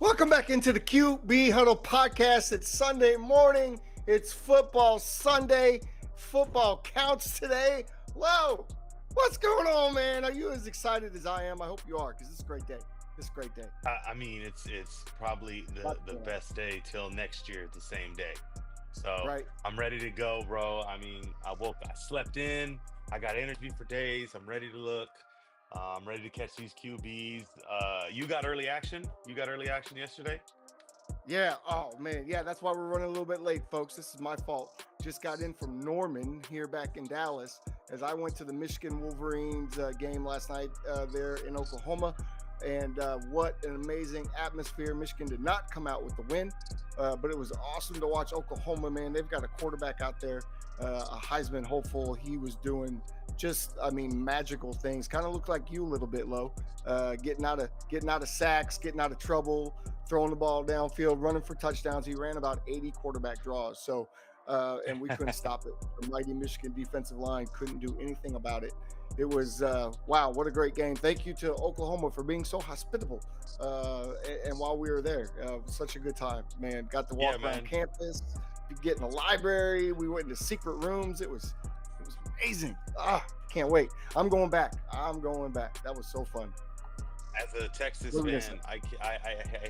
Welcome back into the QB Huddle Podcast. It's Sunday morning. It's football Sunday. Football counts today. Whoa, what's going on, man? Are you as excited as I am? I hope you are, because this is a great day. This is a great day. I mean, it's probably the best day till next year, the same day. So Right. I'm ready to go, bro. I mean, I slept in. I got energy for days. I'm ready to look. I'm ready to catch these QBs. You got early action? You got early action yesterday? Yeah. Oh, man. Yeah, that's why we're running a little bit late, folks. This is my fault. Just got in from Norman here back in Dallas as I went to the Michigan Wolverines game last night there in Oklahoma. And what an amazing atmosphere. Michigan did not come out with the win, but it was awesome to watch Oklahoma, man. They've got a quarterback out there, a Heisman hopeful. He was doing magical things. Kind of looked like you a little bit, Lo. Getting out of sacks, getting out of trouble, throwing the ball downfield, running for touchdowns. He ran about 80 quarterback draws. So, and we couldn't stop it. The mighty Michigan defensive line couldn't do anything about it. It was wow, what a great game. Thank you to Oklahoma for being so hospitable. And while we were there, such a good time, man. Got to walk around campus, get in the library. We went into secret rooms. It was amazing. Can't wait. I'm going back. That was so fun. As a Texas fan, I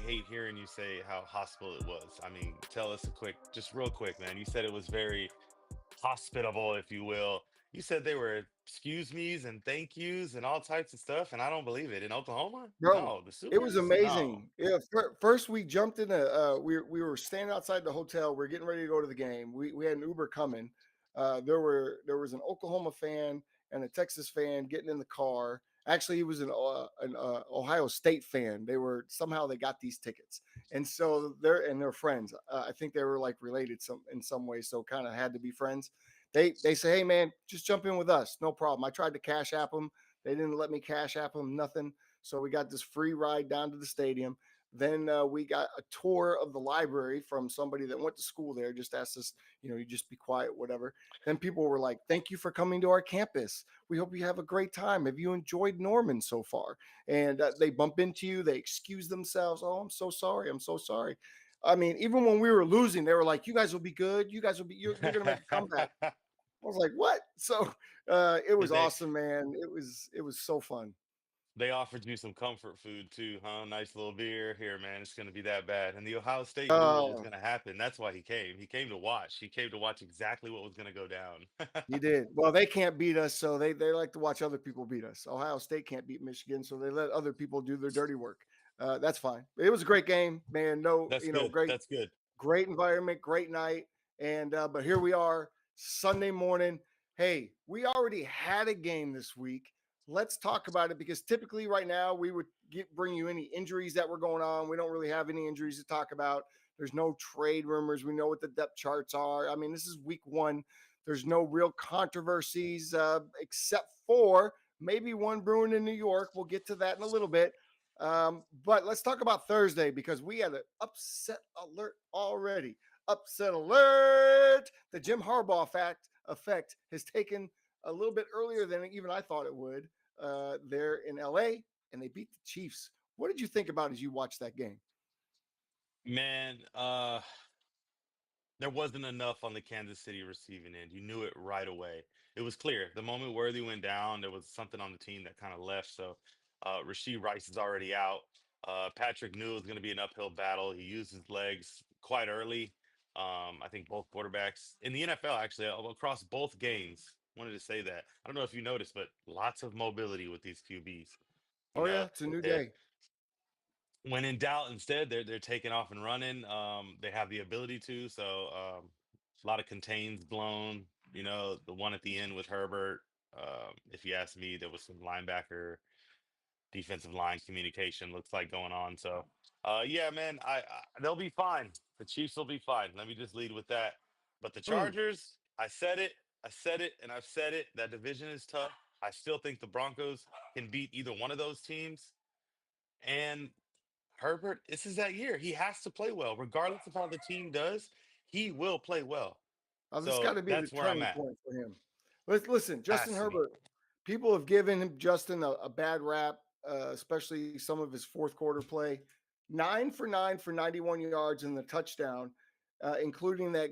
hate hearing you say how hospitable it was. I mean, tell us just real quick, man. You said it was very hospitable, if you will. You said they were excuse me's and thank yous and all types of stuff, and I don't believe it. In Oklahoma? Bro, No, the Sooners? it was amazing. No. Yeah, first we jumped in we were standing outside the hotel. We're getting ready to go to the game. We had an Uber coming. There was an Oklahoma fan and a Texas fan getting in the car. Actually, he was an Ohio State fan. They got these tickets, and so they're friends. I think they were like related in some way, so kind of had to be friends. They say, hey man, just jump in with us, no problem. I tried to cash app them. They didn't let me cash app them, nothing. So we got this free ride down to the stadium. Then we got a tour of the library from somebody that went to school there, just asked us, you just be quiet, whatever. Then people were like, thank you for coming to our campus. We hope you have a great time. Have you enjoyed Norman so far? And they bump into you. They excuse themselves. Oh, I'm so sorry. I mean, even when we were losing, they were like, you guys will be good. You're going to make a comeback. I was like, what? So it was awesome, man. It was so fun. They offered you some comfort food too, huh? Nice little beer. Here, man, it's going to be that bad. And the Ohio State knew what was going to happen. That's why he came. He came to watch. He came to watch exactly what was going to go down. He did. Well, they can't beat us, so they like to watch other people beat us. Ohio State can't beat Michigan, so they let other people do their dirty work. That's fine. It was a great game, man. Great. That's good. Great environment, great night. And but here we are, Sunday morning. Hey, we already had a game this week. Let's talk about it, because typically right now we would bring you any injuries that were going on. We don't really have any injuries to talk about. There's no trade rumors. We know what the depth charts are. I mean, this is week one. There's no real controversies except for maybe one brewing in New York. We'll get to that in a little bit. But let's talk about Thursday, because we had an upset alert already. Upset alert! The Jim Harbaugh effect has taken a little bit earlier than even I thought it would. They're in LA and they beat the Chiefs. What did you think about as you watched that game? Man, there wasn't enough on the Kansas City receiving end. You knew it right away. It was clear. The moment Worthy went down, there was something on the team that kind of left. So Rashee Rice is already out. Patrick knew it was going to be an uphill battle. He used his legs quite early. I think both quarterbacks in the NFL, actually, across both games, wanted to say that. I don't know if you noticed, but lots of mobility with these QBs. Yeah, it's a new day. When in doubt, instead, they're taking off and running. They have the ability to. So a lot of contains blown. The one at the end with Herbert. If you ask me, there was some linebacker, defensive line communication looks like going on. So yeah, man, they'll be fine. The Chiefs will be fine. Let me just lead with that. But the Chargers, I said it, and I've said it. That division is tough. I still think the Broncos can beat either one of those teams. And Herbert, this is that year. He has to play well, regardless of how the team does. He will play well. This got to be the turning point for him. Listen, Justin Herbert. People have given him Justin a bad rap, especially some of his fourth quarter play. 9 for 9 for 91 yards and the touchdown, including that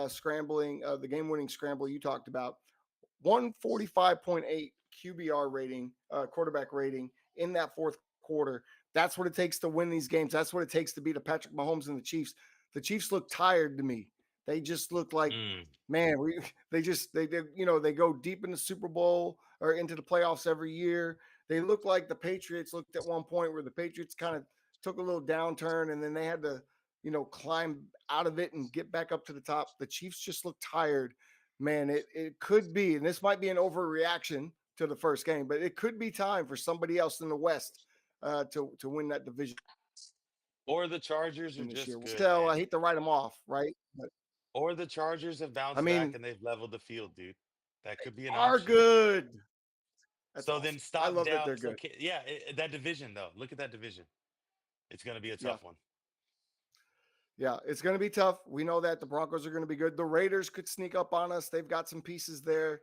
scrambling, the game winning scramble you talked about. 145.8 QBR rating, quarterback rating in that fourth quarter. That's what it takes to win these games. That's what it takes to beat a Patrick Mahomes and the Chiefs. The Chiefs look tired to me. They just look like, man, they go deep in the Super Bowl or into the playoffs every year. They look like the Patriots looked at one point where the Patriots kind of took a little downturn and then they had to, climb out of it and get back up to the top. The Chiefs just look tired. Man, it could be, and this might be an overreaction to the first game, but it could be time for somebody else in the West to win that division Or the Chargers are this year. just good, Still, I man. hate to write them off, right? But Or the Chargers have I bounced back mean, and they've leveled the field, dude. That could be an are option. good. That's So then awesome. I stop love that they're Dallas. good. Okay, yeah, that division though. Look at that division. It's going to be a Yeah. tough one. Yeah, it's going to be tough. We know that the Broncos are going to be good. The Raiders could sneak up on us. They've got some pieces there,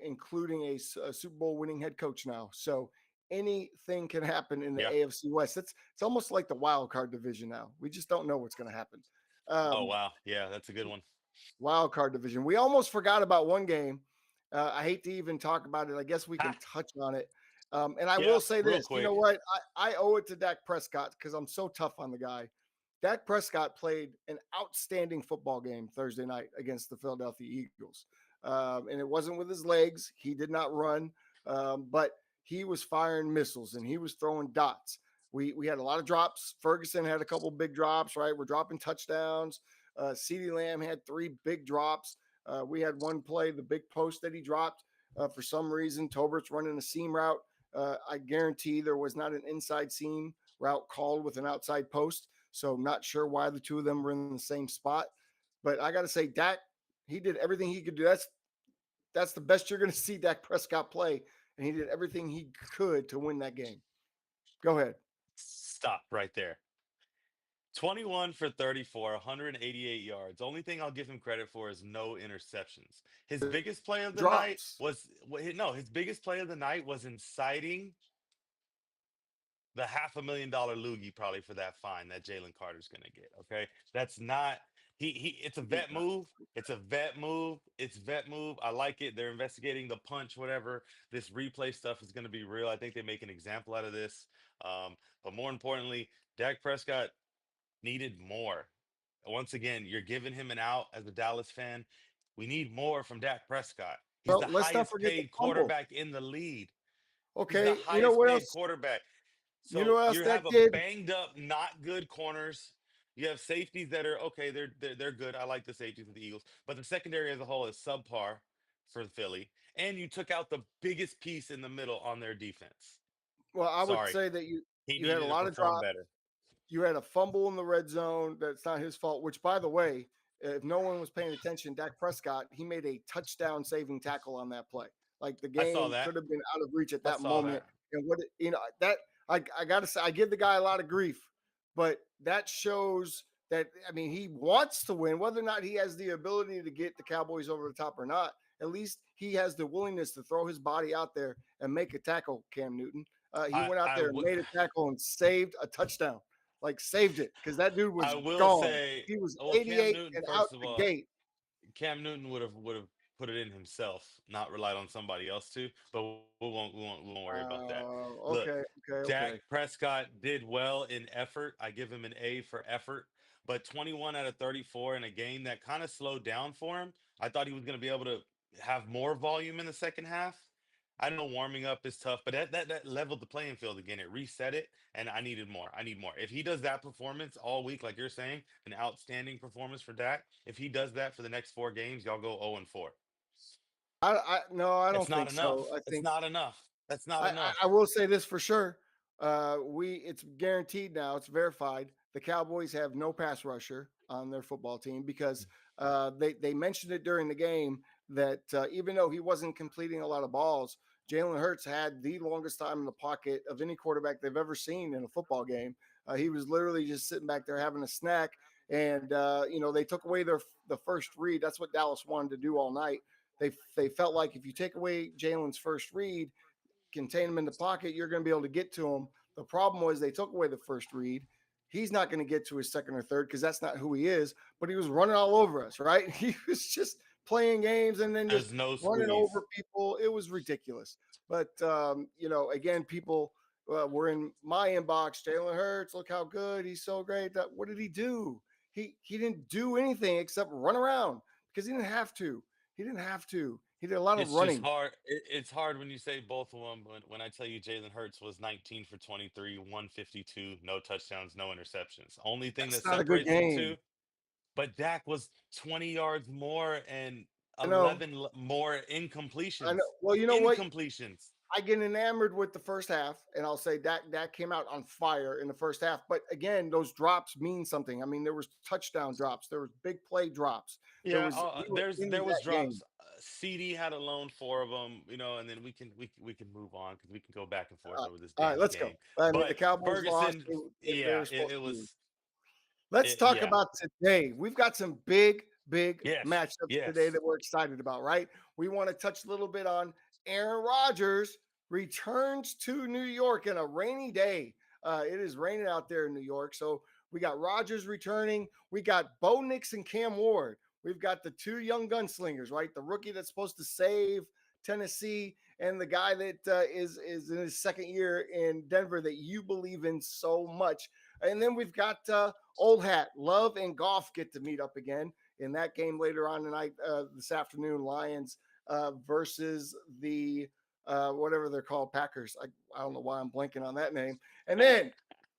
including a Super Bowl winning head coach now. So anything can happen in the Yeah. AFC West. It's almost like the wild card division now. We just don't know what's going to happen. Oh wow, yeah, that's a good one. Wild card division. We almost forgot about one game. I hate to even talk about it. I guess we can touch on it. And I will say real this. quick. You know what? I owe it to Dak Prescott because I'm so tough on the guy. Dak Prescott played an outstanding football game Thursday night against the Philadelphia Eagles. And it wasn't with his legs. He did not run, but he was firing missiles and he was throwing dots. We had a lot of drops. Ferguson had a couple big drops, right? We're dropping touchdowns. CeeDee Lamb had 3 big drops. We had one play, the big post that he dropped. For some reason, Tobert's running a seam route. I guarantee there was not an inside seam route called with an outside post. So I'm not sure why the two of them were in the same spot. But I got to say, Dak, he did everything he could do. That's the best you're going to see Dak Prescott play. And he did everything he could to win that game. Go ahead. Stop right there. 21 for 34, 188 yards. Only thing I'll give him credit for is no interceptions. His biggest play of the night was his biggest play of the night was inciting the $500,000 loogie probably for that fine that Jalen Carter's gonna get. Okay. That's not it's a vet move. It's a vet move. It's vet move. I like it. They're investigating the punch, whatever. This replay stuff is gonna be real. I think they make an example out of this. But more importantly, Dak Prescott needed more. Once again, you're giving him an out as a Dallas fan. We need more from Dak Prescott. He's the Let's not highest forget the paid fumble. quarterback in the league. He's Okay, the highest paid quarterback. So you know what else you Dak have a did? banged up, not good corners. You have safeties that are okay. They're good. I like the safeties of the Eagles, but the secondary as a whole is subpar for Philly. And you took out the biggest piece in the middle on their defense. Well, I would Sorry, say that he you had a needed to lot of perform drops. better. You had a fumble in the red zone. That's not his fault, which, by the way, if no one was paying attention, Dak Prescott, he made a touchdown saving tackle on that play. Like the I saw game that. could have been out of reach at I that saw moment. that. And that I got to say, I give the guy a lot of grief, but that shows that, I mean, he wants to win, whether or not he has the ability to get the Cowboys over the top or not. At least he has the willingness to throw his body out there and make a tackle, Cam Newton. He went out there and made a tackle and saved a touchdown. Like saved it because that dude was I will gone. say, He was well, Cam 88 Newton, and out first of the all, gate. Cam Newton would have put it in himself, not relied on somebody else to. But we won't worry about that. Look, Dak Prescott did well in effort. I give him an A for effort. But 21 out of 34 in a game that kind of slowed down for him. I thought he was going to be able to have more volume in the second half. I know warming up is tough, but that leveled the playing field again. It reset it, and I needed more. I need more. If he does that performance all week, like you're saying, an outstanding performance for Dak. If he does that for the next 4 games, y'all go 0-4. No, I don't It's not think enough. so. I It's think not enough. That's not enough. I will say this for sure. It's guaranteed now. It's verified. The Cowboys have no pass rusher on their football team because they mentioned it during the game that even though he wasn't completing a lot of balls, Jalen Hurts had the longest time in the pocket of any quarterback they've ever seen in a football game. He was literally just sitting back there having a snack, and they took away the first read. That's what Dallas wanted to do all night. They felt like if you take away Jalen's first read, contain him in the pocket, you're going to be able to get to him. The problem was they took away the first read. He's not going to get to his second or third because that's not who he is. But he was running all over us, right? He was just playing games and then just There's no running over squeeze. people. It was ridiculous. But again, people were in my inbox. Jalen Hurts, look how good he's so great. What did he do? He didn't do anything except run around because he didn't have to. He didn't have to. He did a lot of It's just running. hard. It's hard when you say both of them. When I tell you Jalen Hurts was 19 for 23, 152, no touchdowns, no interceptions. Only thing that That's not a good separates them game. two, but Dak was 20 yards more and I know. 11 more I know. incompletions. Well, you know what? Incompletions. I get enamored with the first half, and I'll say that came out on fire in the first half. But again, those drops mean something. I mean, there was touchdown drops, there was big play drops. There Yeah, was we were in there was that game. drops. CD had a loan 4 of them, and then we can move on because we can go back and forth over this All right, damn let's go. game. I mean, the But Cowboys lost. Ferguson, They yeah, were supposed it to lose. was, Let's talk yeah, about today. We've got some big yes, matchups today yes. that we're excited about, right? We want to touch a little bit on Aaron Rodgers returns to New York in a rainy day. It is raining out there in New York. So we got Rodgers returning. We got Bo Nix and Cam Ward. We've got the two young gunslingers, right? The rookie that's supposed to save Tennessee and the guy that is in his second year in Denver that you believe in so much. And then we've got old hat Love and Goff get to meet up again in that game later on tonight, this afternoon. Lions versus the whatever they're called, Packers. I don't know why I'm blanking on that name. And then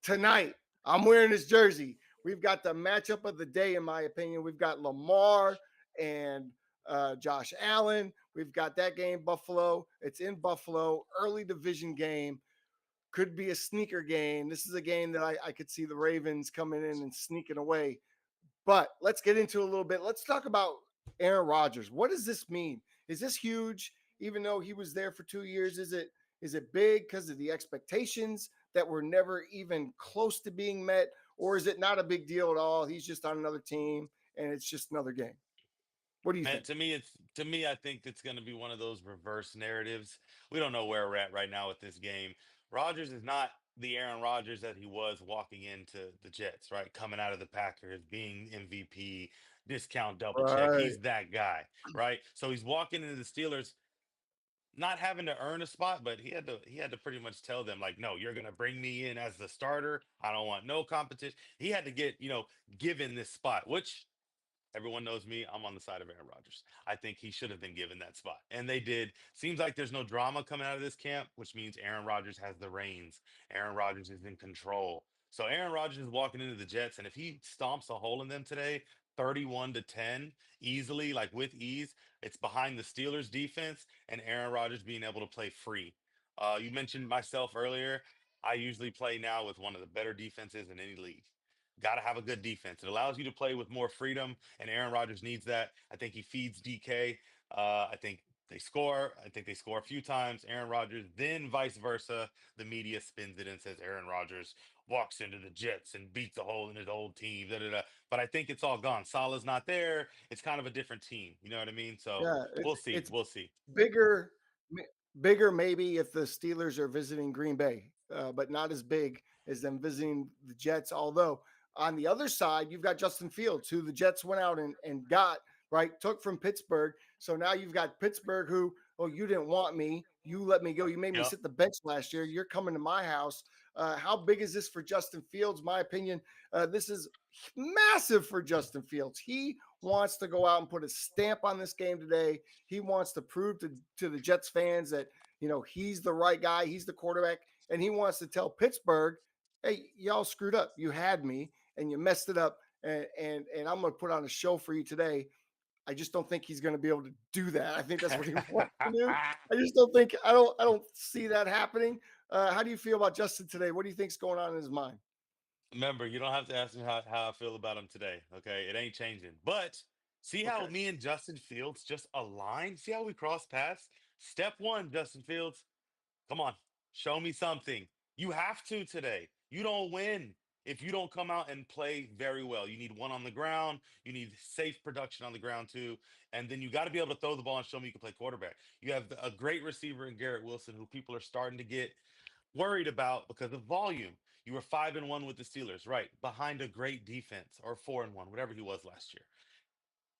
tonight, I'm wearing this jersey. We've got the matchup of the day, in my opinion. We've got Lamar and Josh Allen. We've got that game, Buffalo. It's in Buffalo, early division game. Could be a sneaker game. This is a game that I could see the Ravens coming in and sneaking away. But let's get into a little bit. Let's talk about Aaron Rodgers. What does this mean? Is this huge? Even though he was there for 2 years, is it big because of the expectations that were never even close to being met, or is it not a big deal at all? He's just on another team, and it's just another game. What do you Man, think? to me, I think it's going to be one of those reverse narratives. We don't know where we're at right now with this game. Rodgers is not the Aaron Rodgers that he was walking into the Jets, right? Coming out of the Packers, being MVP, discount double check. Right. He's that guy, right? So he's walking into the Steelers not having to earn a spot, but he had to pretty much tell them like, no, you're gonna bring me in as the starter. I don't want no competition. He had to get, given this spot, which everyone knows me. I'm on the side of Aaron Rodgers. I think he should have been given that spot. And they did. Seems like there's no drama coming out of this camp, which means Aaron Rodgers has the reins. Aaron Rodgers is in control. So Aaron Rodgers is walking into the Jets, and if he stomps a hole in them today, 31-10, easily, like with ease, it's behind the Steelers defense and Aaron Rodgers being able to play free. You mentioned myself earlier. I usually play now with one of the better defenses in any league. Got to have a good defense. It allows you to play with more freedom, and Aaron Rodgers needs that. I think he feeds DK. I think they score. I think they score a few times. Aaron Rodgers, then vice versa. The media spins it and says Aaron Rodgers walks into the Jets and beats a hole in his old team. Da, da, da. But I think it's all gone. Salah's not there. It's kind of a different team. You know what I mean? So Yeah, we'll see. it's We'll see. bigger, bigger maybe if the Steelers are visiting Green Bay, but not as big as them visiting the Jets. Although on the other side, you've got Justin Fields, who the Jets went out and got, right, took from Pittsburgh. So now you've got Pittsburgh, who, oh, you didn't want me, you let me go, you made me Yep. sit the bench last year. You're coming to my house. How big is this for Justin Fields? My opinion, this is massive for Justin Fields. He wants to go out and put a stamp on this game today. He wants to prove to the Jets fans that, he's the right guy, he's the quarterback, and he wants to tell Pittsburgh, hey, y'all screwed up. You had me and you messed it up. And I'm going to put on a show for you today. I just don't think he's going to be able to do that. I think that's what he wants to do. I just don't think I don't see that happening. How do you feel about Justin today? What do you think's going on in his mind? Remember, you don't have to ask me how I feel about him today. Okay. It ain't changing. But see how Okay. me and Justin Fields just align? See how we cross paths? Step one, Justin Fields, come on, show me something. You have to today. You don't win if you don't come out and play very well. You need one on the ground. You need safe production on the ground too. And then you got to be able to throw the ball and show me you can play quarterback. You have a great receiver in Garrett Wilson who people are starting to get. worried about because of volume. You were 5-1 with the Steelers, right? Behind a great defense, or 4-1, whatever he was last year.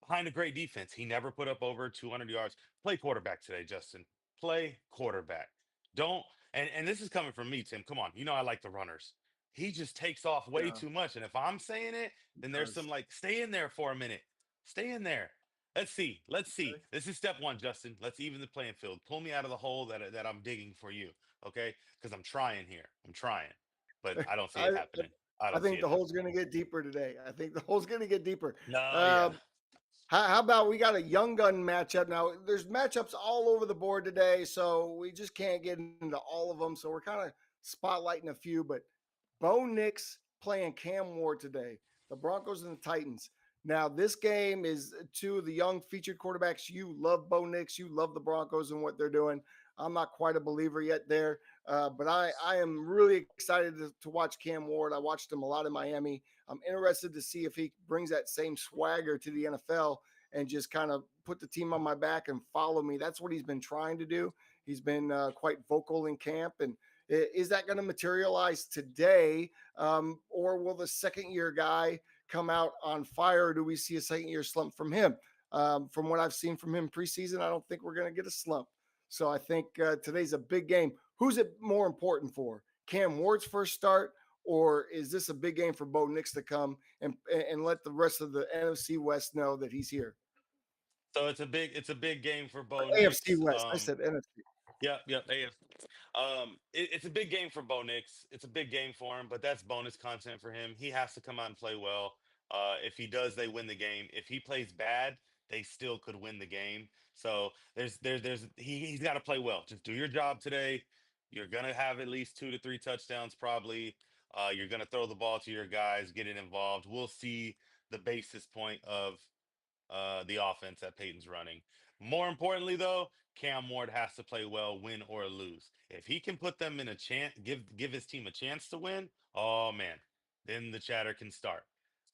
Behind a great defense. He never put up over 200 yards. Play quarterback today, Justin. Play quarterback. Don't, and this is coming from me, Tim. Come on. You know I like the runners. He just takes off way Yeah, too much. And if I'm saying it, then there's some because like, stay in there for a minute. Stay in there. Let's see. Let's see. okay. This is step one, Justin. Let's even the playing field. Pull me out of the hole that I'm digging for you. Okay. Because I'm trying here. I'm trying. But I don't see I it happening. I I don't see think it the hole's happening. going to get deeper today. I think the hole's going to get deeper. No, yeah. Um, how about we got a young gun matchup now? There's matchups all over the board today, so we just can't get into all of them. So we're kind of spotlighting a few. But Bo Nix playing Cam Ward today, the Broncos and the Titans. Now, this game is two of the young featured quarterbacks. You love Bo Nix. You love the Broncos and what they're doing. I'm not quite a believer yet there, but I am really excited to watch Cam Ward. I watched him a lot in Miami. I'm interested to see if he brings that same swagger to the NFL and just kind of put the team on my back and follow me. That's what he's been trying to do. He's been quite vocal in camp, and is that going to materialize today, or will the second year guy come out on fire? Or do we see a second year slump from him? From what I've seen from him preseason, I don't think we're going to get a slump. So I think today's a big game. Who's it more important for? Cam Ward's first start, or is this a big game for Bo Nix to come and let the rest of the NFC West know that he's here? So it's a big game for Bo AFC Nix. West. I said NFC. Yep, yep. It's a big game for Bo Nix. It's a big game for him, but that's bonus content for him. He has to come out and play well. If he does, they win the game. If he plays bad, they still could win the game. So he's got to play well. Just do your job today. You're gonna have at least 2 to 3 touchdowns, probably. You're gonna throw the ball to your guys, get it involved. We'll see the basis point of the offense that Peyton's running. More importantly, though, Cam Ward has to play well, win or lose. If he can put them in a chance, give his team a chance to win, oh man, then the chatter can start.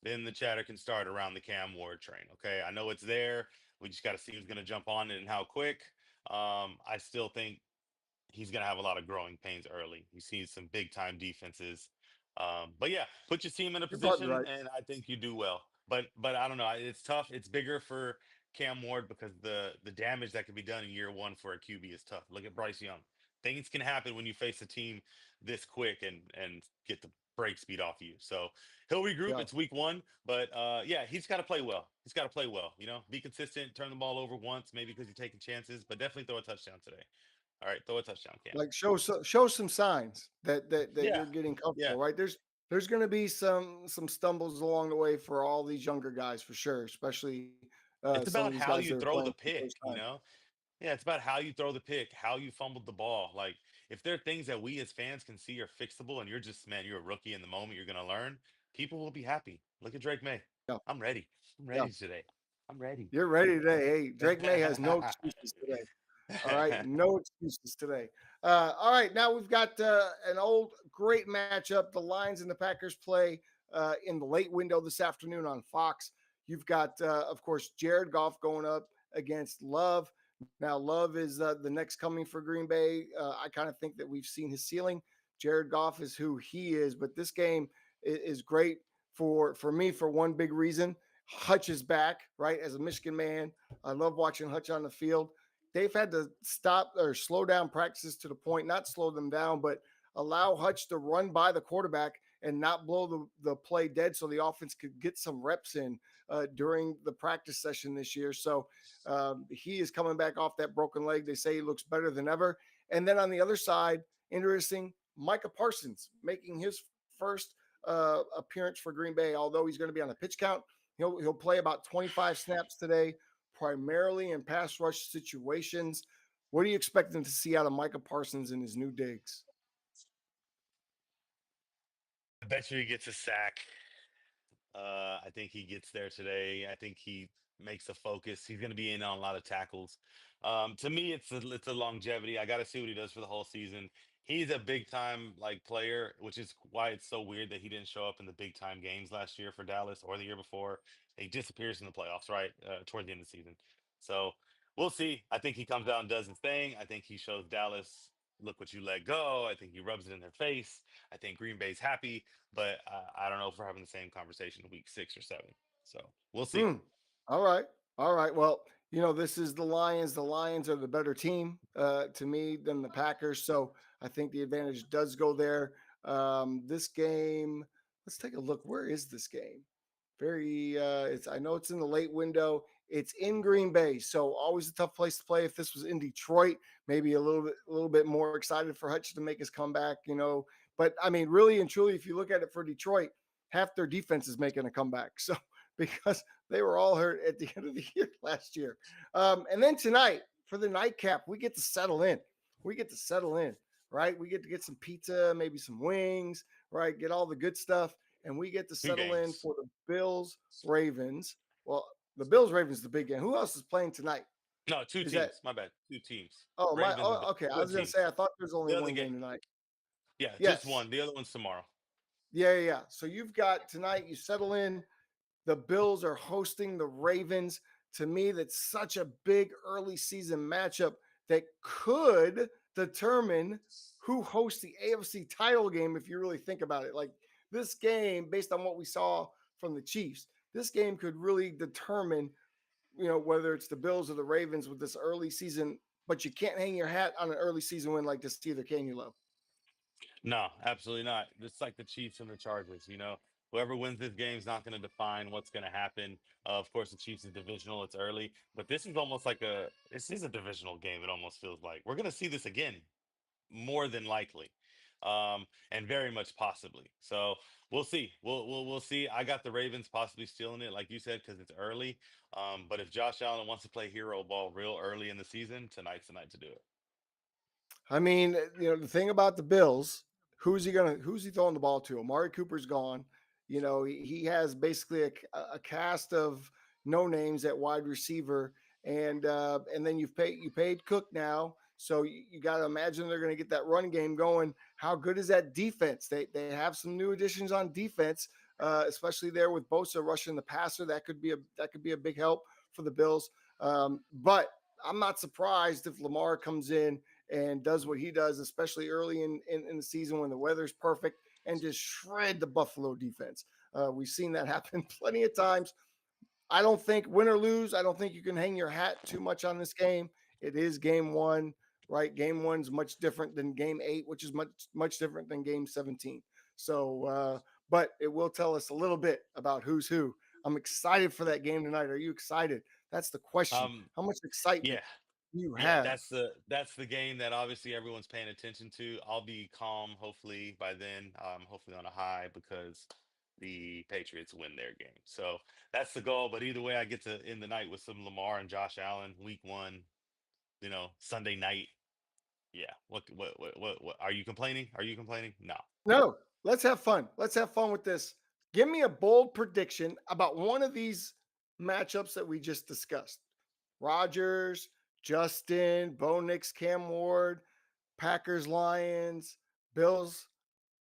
Then the chatter can start around the Cam Ward train. Okay, I know it's there. We just got to see who's going to jump on it and how quick. I still think he's going to have a lot of growing pains early. He sees some big time defenses. But yeah, put your team in a You're probably position, right. and I think you do well. But I don't know. It's tough. It's bigger for Cam Ward because the damage that can be done in year one for a QB is tough. Look at Bryce Young. Things can happen when you face a team this quick and get the break speed off you. So he'll regroup. Yeah. It's week one, but yeah, he's got to play well. He's got to play well. Be consistent. Turn the ball over once, maybe because you're taking chances, but definitely throw a touchdown today. All right, throw a touchdown, Cam. Like show some signs that Yeah, you're getting yeah. comfortable, right? There's going to be some stumbles along the way for all these younger guys for sure, especially It's some of about these how guys you that are throw playing the for the first pick, you time. know? Yeah, it's about how you throw the pick, how you fumbled the ball. Like, if there are things that we as fans can see are fixable and you're just, man, you're a rookie in the moment, you're going to learn, people will be happy. Look at Drake May. Yeah, I'm ready. I'm yeah. ready today. I'm ready. You're ready today. Hey, Drake May has no excuses today. All right, no excuses today. All right, now we've got an old great matchup. The Lions and the Packers play in the late window this afternoon on Fox. You've got, of course, Jared Goff going up against Love. Now, Love is the next coming for Green Bay. I kind of think that we've seen his ceiling. Jared Goff is who he is, but this game is great for me for one big reason. Hutch is back, right? As a Michigan man, I love watching Hutch on the field. They've had to stop or slow down practices to the point, not slow them down, but allow Hutch to run by the quarterback and not blow the play dead so the offense could get some reps in during the practice session this year. So he is coming back off that broken leg. They say he looks better than ever. And then on the other side, interesting, Micah Parsons making his first appearance for Green Bay, although he's going to be on a pitch count. He'll play about 25 snaps today, primarily in pass rush situations. What are you expecting to see out of Micah Parsons in his new digs? I bet you he gets a sack. I think he gets there today. I think he makes a focus. He's going to be in on a lot of tackles. To me, it's a longevity. I got to see what he does for the whole season. He's a big time like player, which is why it's so weird that he didn't show up in the big time games last year for Dallas or the year before. He disappears in the playoffs, right, toward the end of the season. So we'll see. I think he comes out and does his thing. I think he shows Dallas look what you let go. I think he rubs it in their face. I think Green Bay's happy, but I don't know if we're having the same conversation in week 6 or 7. So we'll see. Hmm. All right. All right. Well, this is the Lions. The Lions are the better team to me than the Packers. So I think the advantage does go there. This game, let's take a look. Where is this game? Very it's I know it's in the late window. It's in Green Bay, so always a tough place to play. If this was in Detroit, maybe a little bit more excited for Hutch to make his comeback. But I mean, really and truly, if you look at it for Detroit, half their defense is making a comeback. So because they were all hurt at the end of the year last year. And then tonight for the nightcap, we get to settle in. We get to settle in, right? We get to get some pizza, maybe some wings, right? Get all the good stuff, and we get to Two settle in games. for the Bills Ravens. Well, the Bills Ravens the big game. Who else is playing tonight? No, two Is that teams. My bad. Two teams. oh my Ravens and oh Bills. okay. I Good was gonna say I teams. thought there's only The other one game. game tonight. Yeah, just Yes. one. The other one's tomorrow. Yeah. So you've got tonight, you settle in. The Bills are hosting the Ravens. To me, that's such a big early season matchup that could determine who hosts the AFC title game if you really think about it. Like this game, based on what we saw from the Chiefs, this game could really determine, whether it's the Bills or the Ravens with this early season. But you can't hang your hat on an early season win like this either, can you, Low? No, absolutely not. It's like the Chiefs and the Chargers. Whoever wins this game is not going to define what's going to happen. Of course, the Chiefs is divisional; it's early, but this is almost like this is a divisional game. It almost feels like we're going to see this again, more than likely, and very much possibly. So we'll see. We'll see. I got the Ravens possibly stealing it, like you said, because it's early. But if Josh Allen wants to play hero ball real early in the season, tonight's the night to do it. I mean, the thing about the Bills, who's he throwing the ball to? Amari Cooper's gone. He has basically a cast of no names at wide receiver, and then you paid Cook now, so you got to imagine they're going to get that run game going. How good is that defense? They have some new additions on defense, especially there with Bosa rushing the passer. That could be a big help for the Bills. But I'm not surprised if Lamar comes in and does what he does, especially early in the season when the weather's perfect, and just shred the Buffalo defense. We've seen that happen plenty of times. I don't think win or lose, I don't think you can hang your hat too much on this game. It is game one, right? Game one's much different than game 8, which is much different than game 17. So, but it will tell us a little bit about who's who. I'm excited for that game tonight. Are you excited? That's the question. Um, How much excitement yeah, do you yeah, have? that's the game that obviously everyone's paying attention to. I'll be calm, hopefully by then, hopefully on a high because the Patriots win their game. So that's the goal. But either way, I get to end the night with some Lamar and Josh Allen, week one. Sunday night. Yeah. What? Are you complaining? Are you complaining? No. No, let's have fun. Let's have fun with this. Give me a bold prediction about one of these matchups that we just discussed. Rogers, Justin, Bo Nix, Cam Ward, Packers, Lions, Bills,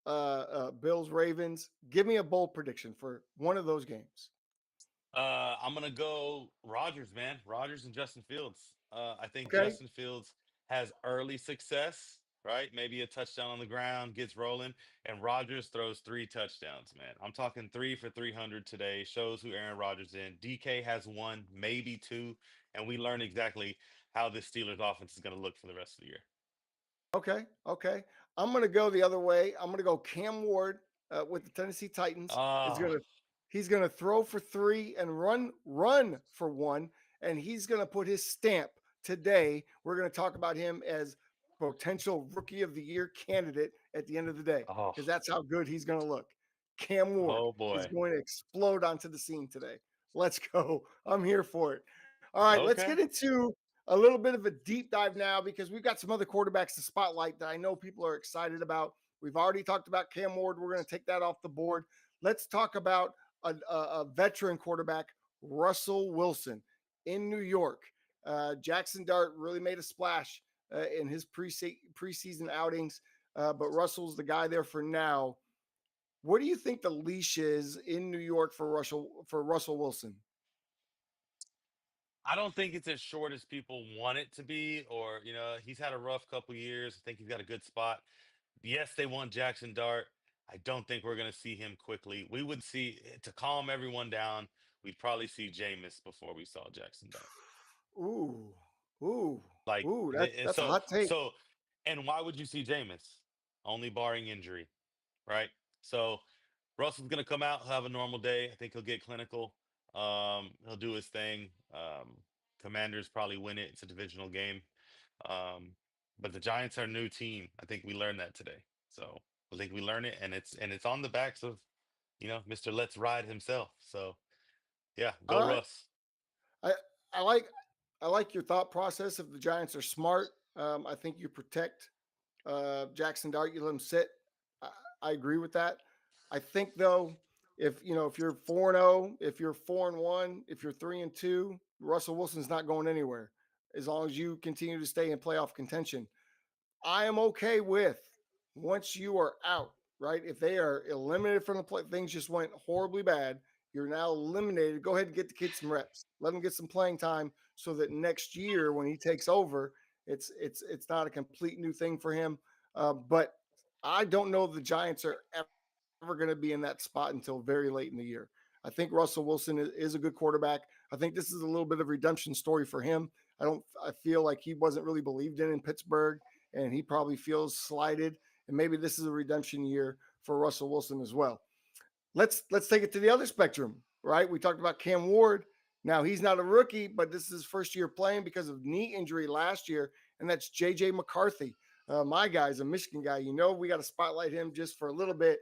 Bills, Ravens. Give me a bold prediction for one of those games. I'm gonna go Rogers, man. Rogers and Justin Fields. I think Okay. Justin Fields has early success, right? Maybe a touchdown on the ground, gets rolling, and Rogers throws 3 touchdowns, man. I'm talking 3 for 300 today. Shows who Aaron Rodgers in. DK has one, maybe two, and we learn exactly how this Steelers offense is gonna look for the rest of the year. Okay. Okay. I'm going to go the other way. I'm going to go Cam Ward with the Tennessee Titans. Is Ah, going to He's going to throw for 3 and run for 1, and he's going to put his stamp today. We're going to talk about him as potential rookie of the year candidate at the end of the day oh, because that's how good he's going to look. Cam Ward oh is boy. going to explode onto the scene today. Let's go. I'm here for it. All right, let's Okay. get into a little bit of a deep dive now because we've got some other quarterbacks to spotlight that I know people are excited about. We've already talked about Cam Ward. We're going to take that off the board. Let's talk about a veteran quarterback, Russell Wilson in New York. Jackson Dart really made a splash in his preseason outings, but Russell's the guy there for now. What do you think the leash is in New York for Russell Wilson? I don't think it's as short as people want it to be, or he's had a rough couple years. I think he's got a good spot. Yes, they want Jackson Dart. I don't think we're going to see him quickly. We would see to calm everyone down. We'd probably see Jameis before we saw Jackson Dart. Ooh, ooh, Like ooh. and That's a so hot take. so, and why would you see Jameis? Only barring injury, right? So Russell's gonna come out, have a normal day. I think he'll get clinical. He'll do his thing. Commanders probably win it. It's a divisional game. Um, but the Giants are a new team. I think we learned that today. So I think we learn it, and it's on the backs of Mr. Let's Ride himself. So yeah, All go right. Russ. I I like I like your thought process. If the Giants are smart, I think you protect Jackson Dart. You let him sit. I, I agree with that. I think though, if you're 4-0, if you're 4-1, if you're 3-2, Russell Wilson's not going anywhere as long as you continue to stay in playoff contention. I am okay with once you are out, right? If they are eliminated from the play, things just went horribly bad. You're now eliminated. Go ahead and get the kid some reps. Let him get some playing time so that next year when he takes over, it's not a complete new thing for him. But I don't know if the Giants are ever going to be in that spot until very late in the year. I think Russell Wilson is a good quarterback. I think this is a little bit of a redemption story for him. I feel like he wasn't really believed in Pittsburgh, and he probably feels slighted. And maybe this is a redemption year for Russell Wilson as well. Let's take it to the other spectrum, right? We talked about Cam Ward. Now he's not a rookie, but this is his first year playing because of knee injury last year, and that's JJ McCarthy. My guy's a Michigan guy. We got to spotlight him just for a little bit.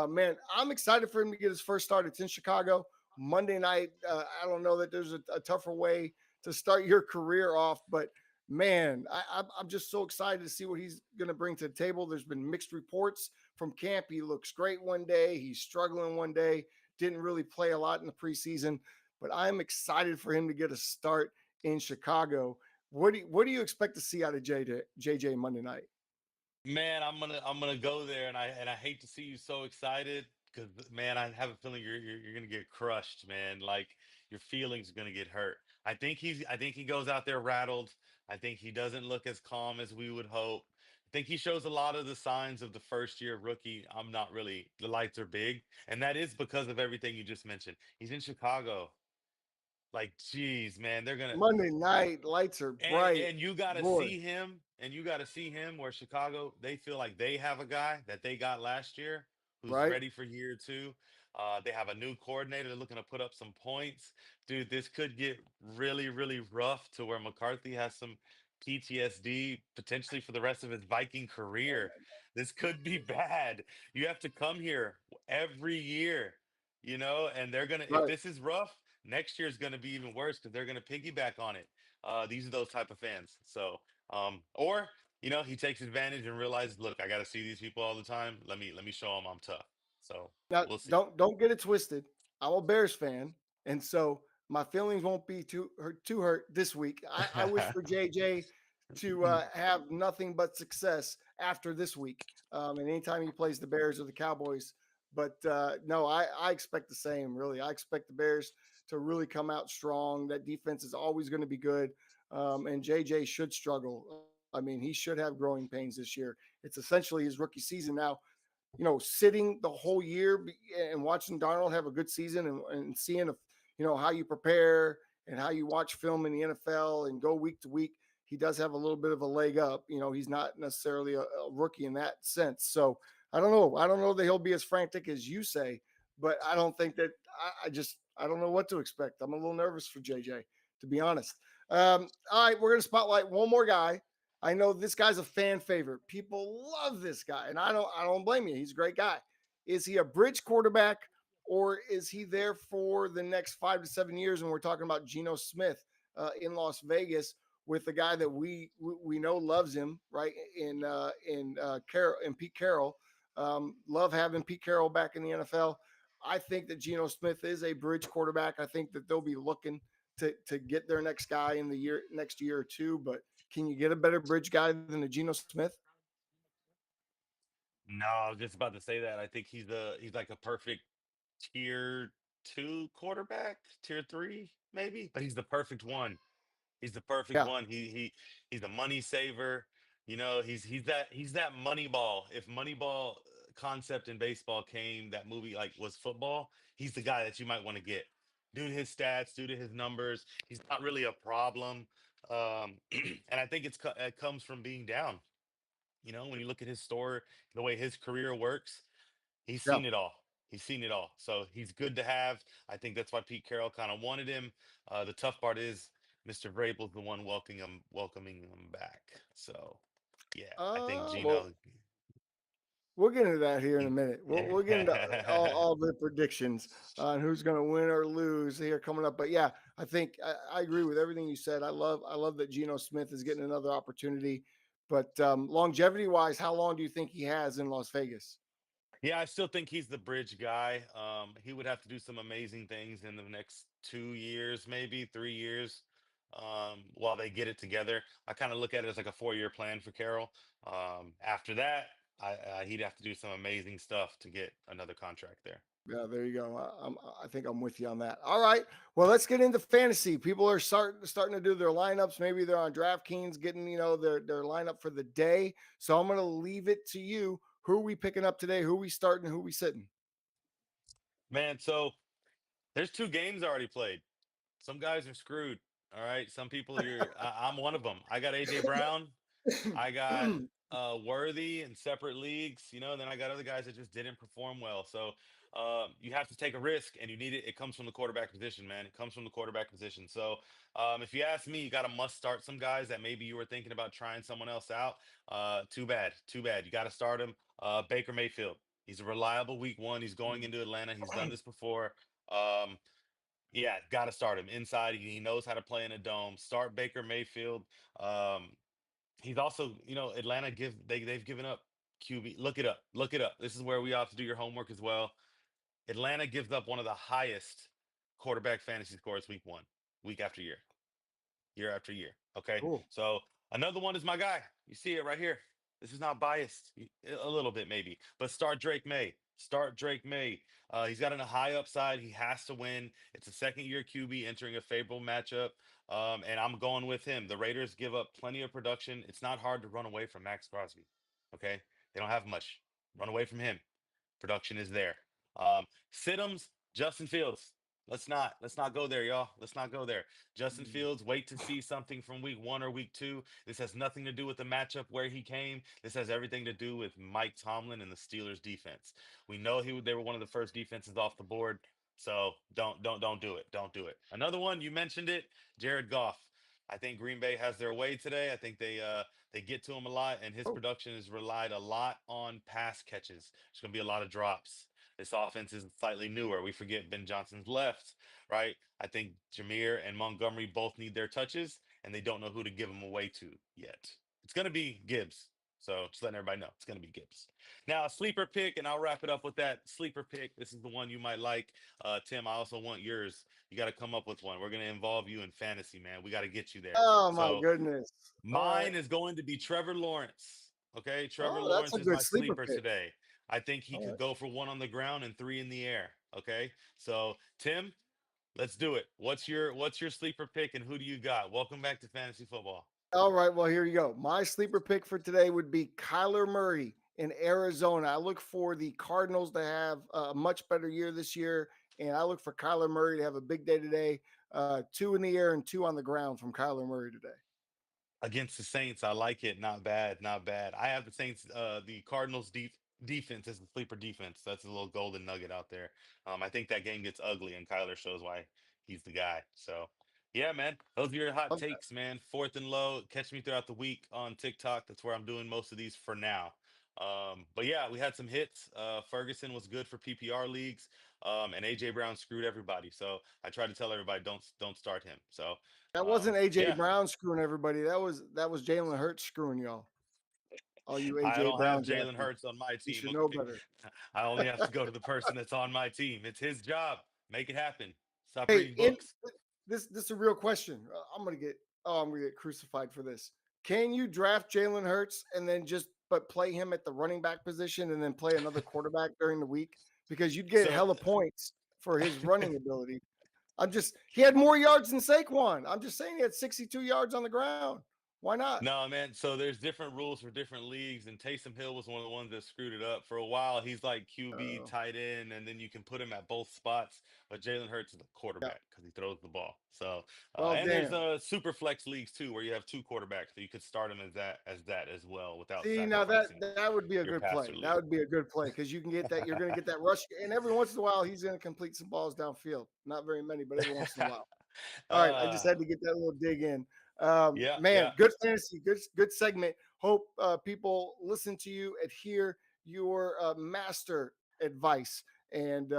Man, I'm excited for him to get his first start. It's in Chicago Monday night. I don't know that there's a tougher way to start your career off, but man, I'm just so excited to see what he's going to bring to the table. There's been mixed reports from camp. He looks great one day. He's struggling one day. Didn't really play a lot in the preseason, but I'm excited for him to get a start in Chicago. What do you expect to see out of JJ Monday night? Man, I'm gonna go there, and I hate to see you so excited because man, I have a feeling you're gonna get crushed, man. Like your feelings are gonna get hurt. I think he goes out there rattled. I think he doesn't look as calm as we would hope. I think he shows a lot of the signs of the first year rookie. I'm not really the lights are big, and that is because of everything you just mentioned. He's in Chicago. Like, geez, man, they're gonna Monday night lights are bright, and you got to boy. see him, and you got to see him where Chicago, they feel like they have a guy that they got last year who's Right? ready for year two. They have a new coordinator. They're looking to put up some points. Dude, this could get really, really rough to where McCarthy has some PTSD potentially for the rest of his Viking career. This could be bad. You have to come here every year, and they're gonna, if Right. this is rough, next year is gonna be even worse because they're gonna piggyback on it. These are those type of fans. So, or he takes advantage and realizes, look, I got to see these people all the time. Let me show them I'm tough. So Now, we'll see. don't get it twisted. I'm a Bears fan, and so my feelings won't be too hurt this week. I wish for JJ to have nothing but success after this week, and anytime he plays the Bears or the Cowboys. But no, I expect the same. Really, I expect the Bears to really come out strong. That defense is always going to be good, and JJ should struggle. I mean, he should have growing pains this year. It's essentially his rookie season now. Sitting the whole year and watching Darnold have a good season and seeing if how you prepare and how you watch film in the NFL and go week to week, he does have a little bit of a leg up. He's not necessarily a rookie in that sense. So I don't know. I don't know that he'll be as frantic as you say, but I don't think that I don't know what to expect. I'm a little nervous for JJ, to be honest. All right, we're gonna spotlight one more guy. I know this guy's a fan favorite. People love this guy, and I don't blame you. He's a great guy. Is he a bridge quarterback, or is he there for the next 5 to 7 years? And we're talking about Geno Smith in Las Vegas with the guy that we know loves him, right? In Pete Carroll. Love having Pete Carroll back in the NFL. I think that Geno Smith is a bridge quarterback. I think that they'll be looking to get their next guy in the next year or two, but can you get a better bridge guy than a Geno Smith? No, I was just about to say that. I think he's like a perfect tier two quarterback, tier three maybe, but he's the perfect one. He's the perfect Yeah. one. He's a money saver. He's that Moneyball. If Moneyball concept in baseball came, that movie like was football, he's the guy that you might want to get. Due to his stats, due to his numbers, he's not really a problem. And I think it comes from being down. When you look at his story, the way his career works, he's Yeah. seen it all. He's seen it all. So he's good to have. I think that's why Pete Carroll kind of wanted him. The tough part is Mr. Vrabel's the one welcoming him back. So yeah, I think Well, Gino. we'll get into that here in a he- minute. We'll get into all the predictions on who's going to win or lose here coming up. But yeah, I think I agree with everything you said. I love that Geno Smith is getting another opportunity. But longevity wise, how long do you think he has in Las Vegas? Yeah, I still think he's the bridge guy. He would have to do some amazing things in the next 2 years, maybe 3 years, while they get it together. I kind of look at it as like a 4-year plan for Carroll. After that, he'd have to do some amazing stuff to get another contract there. Yeah, there you go. I think I'm with you on that. All right. Well, let's get into fantasy. People are starting to do their lineups. Maybe they're on DraftKings getting, their lineup for the day. So I'm going to leave it to you. Who are we picking up today? Who are we starting? Who are we sitting? Man, so there's 2 games already played. Some guys are screwed. All right. Some people I'm one of them. I got AJ Brown. I got Worthy in separate leagues, and then I got other guys that just didn't perform well. So you have to take a risk, and you need it. It comes from the quarterback position, man. It comes from the quarterback position. So if you ask me, you got to must start some guys that maybe you were thinking about trying someone else out. Too bad, too bad. You got to start him. Baker Mayfield. He's a reliable week one. He's going into Atlanta. He's done this before. Um, yeah, got to start him inside. He knows how to play in a dome. Start Baker Mayfield. Um, He's also, Atlanta they've given up QB. Look it up. Look it up. This is where we have to do your homework as well. Atlanta gives up one of the highest quarterback fantasy scores week one, week after year after year. Okay. Cool. So another one is my guy. You see it right here. This is not biased. A little bit maybe, but start Drake May. Start Drake May. He's got a high upside. He has to win. It's a second year QB entering a favorable matchup. And I'm going with him. The Raiders give up plenty of production. It's not hard to run away from Max Crosby. Okay. They don't have much. Run away from him. Production is there. Siddums, Justin Fields. Let's not go there, y'all. Let's not go there. Justin Fields, wait to see something from week one or week two. This has nothing to do with the matchup where he came. This has everything to do with Mike Tomlin and the Steelers defense. We know they were one of the first defenses off the board. So don't do it. Don't do it. Another one, you mentioned it, Jared Goff. I think Green Bay has their way today. I think they get to him a lot, and his Oh, production is relied a lot on pass catches. There's going to be a lot of drops. This offense is slightly newer. We forget Ben Johnson's left, right? I think Jameer and Montgomery both need their touches, and they don't know who to give them away to yet. It's going to be Gibbs. So just letting everybody know it's going to be Gibbs. Now, a sleeper pick, and I'll wrap it up with that sleeper pick. This is the one you might like. Tim, I also want yours. You got to come up with one. We're going to involve you in fantasy, man. We got to get you there. oh my So goodness. All right. mine is going to be Trevor Lawrence. Okay, Trevor Oh, that's Lawrence a is good my sleeper sleeper pick. today. I think he All could right. go for one on the ground and three in the air. Okay, so Tim, let's do it. What's your sleeper pick and who do you got? Welcome back to fantasy football. All right. Well, here you go. My sleeper pick for today would be Kyler Murray in Arizona. I look for the Cardinals to have a much better year this year, and I look for Kyler Murray to have a big day today. Two in the air and two on the ground from Kyler Murray today. Against the Saints, I like it. Not bad, not bad. I have the Saints, the Cardinals defense as the sleeper defense. That's a little golden nugget out there. I think that game gets ugly, and Kyler shows why he's the guy. So, yeah, man, those are your hot Love that. takes, man. Fourth and low. Catch me throughout the week on TikTok. That's where I'm doing most of these for now. But yeah, we had some hits. Ferguson was good for PPR leagues, and AJ Brown screwed everybody. So I try to tell everybody don't start him. So That wasn't AJ yeah, Brown screwing everybody. That was Jalen Hurts screwing y'all. All you I AJ don't have Brown Jalen drafters. Hurts on my You team. should know Okay. better. I only have to go to the person that's on my team. It's his job. Make it happen. Stop Hey, reading in books. this is a real question. I'm gonna get crucified for this. Can you draft Jalen Hurts and then just but play him at the running back position and then play another quarterback during the week? Because you'd get So hella points for his running ability. He had more yards than Saquon. I'm just saying he had 62 yards on the ground. Why not? No, man. So there's different rules for different leagues, and Taysom Hill was one of the ones that screwed it up. For a while, he's like QB, Uh, tight end, and then you can put him at both spots. But Jalen Hurts is a yeah. quarterback because he throws the ball. So, Well, and there's damn. super flex leagues too, where you have two quarterbacks, so you could start him as that as well without See, now that sacrificing that would be a your good passer play. That league. would be a good play because you can get that. You're going to get that rush, and every once in a while, he's going to complete some balls downfield. Not very many, but every once in a while. All right, I just uh, had to get that little dig in. yeah, Man, yeah. good fantasy, good segment. Hope people listen to you, adhere your master advice, and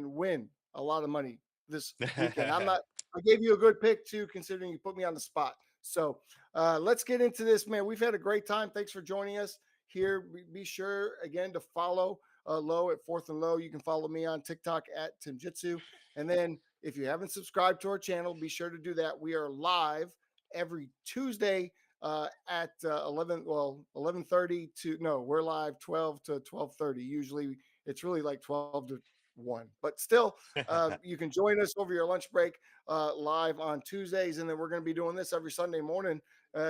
win a lot of money this weekend. I gave you a good pick too, considering you put me on the spot. So let's get into this, man. We've had a great time. Thanks for joining us here. Be sure again to follow Low at Fourth and Low. You can follow me on TikTok at Tim Jitsu, and then if you haven't subscribed to our channel, be sure to do that. We are live every Tuesday at 11:30 to no, we're live 12 to 12:30. Usually it's really like 12 to 1, but still you can join us over your lunch break live on Tuesdays, and then we're going to be doing this every Sunday morning,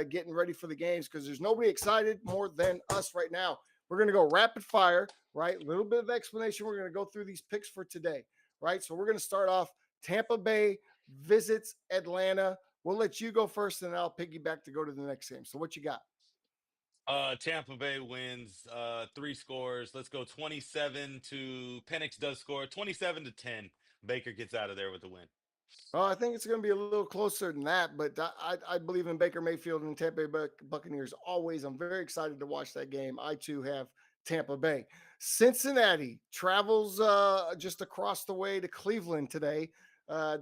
getting ready for the games because there's nobody excited more than us right now. We're going to go rapid fire, right? A little bit of explanation. We're going to go through these picks for today, right? So we're going to start off Tampa Bay visits Atlanta. We'll let you go first, and then I'll piggyback to go to the next game. So what you got? Tampa Bay wins three scores. Let's go 27 to Penix does score 27 to 10. Baker gets out of there with the win. Oh, I think it's going to be a little closer than that, but I believe in Baker Mayfield and Tampa Bay Buccaneers always. I'm very excited to watch that game. I too have Tampa Bay. Cincinnati travels just across the way to Cleveland today.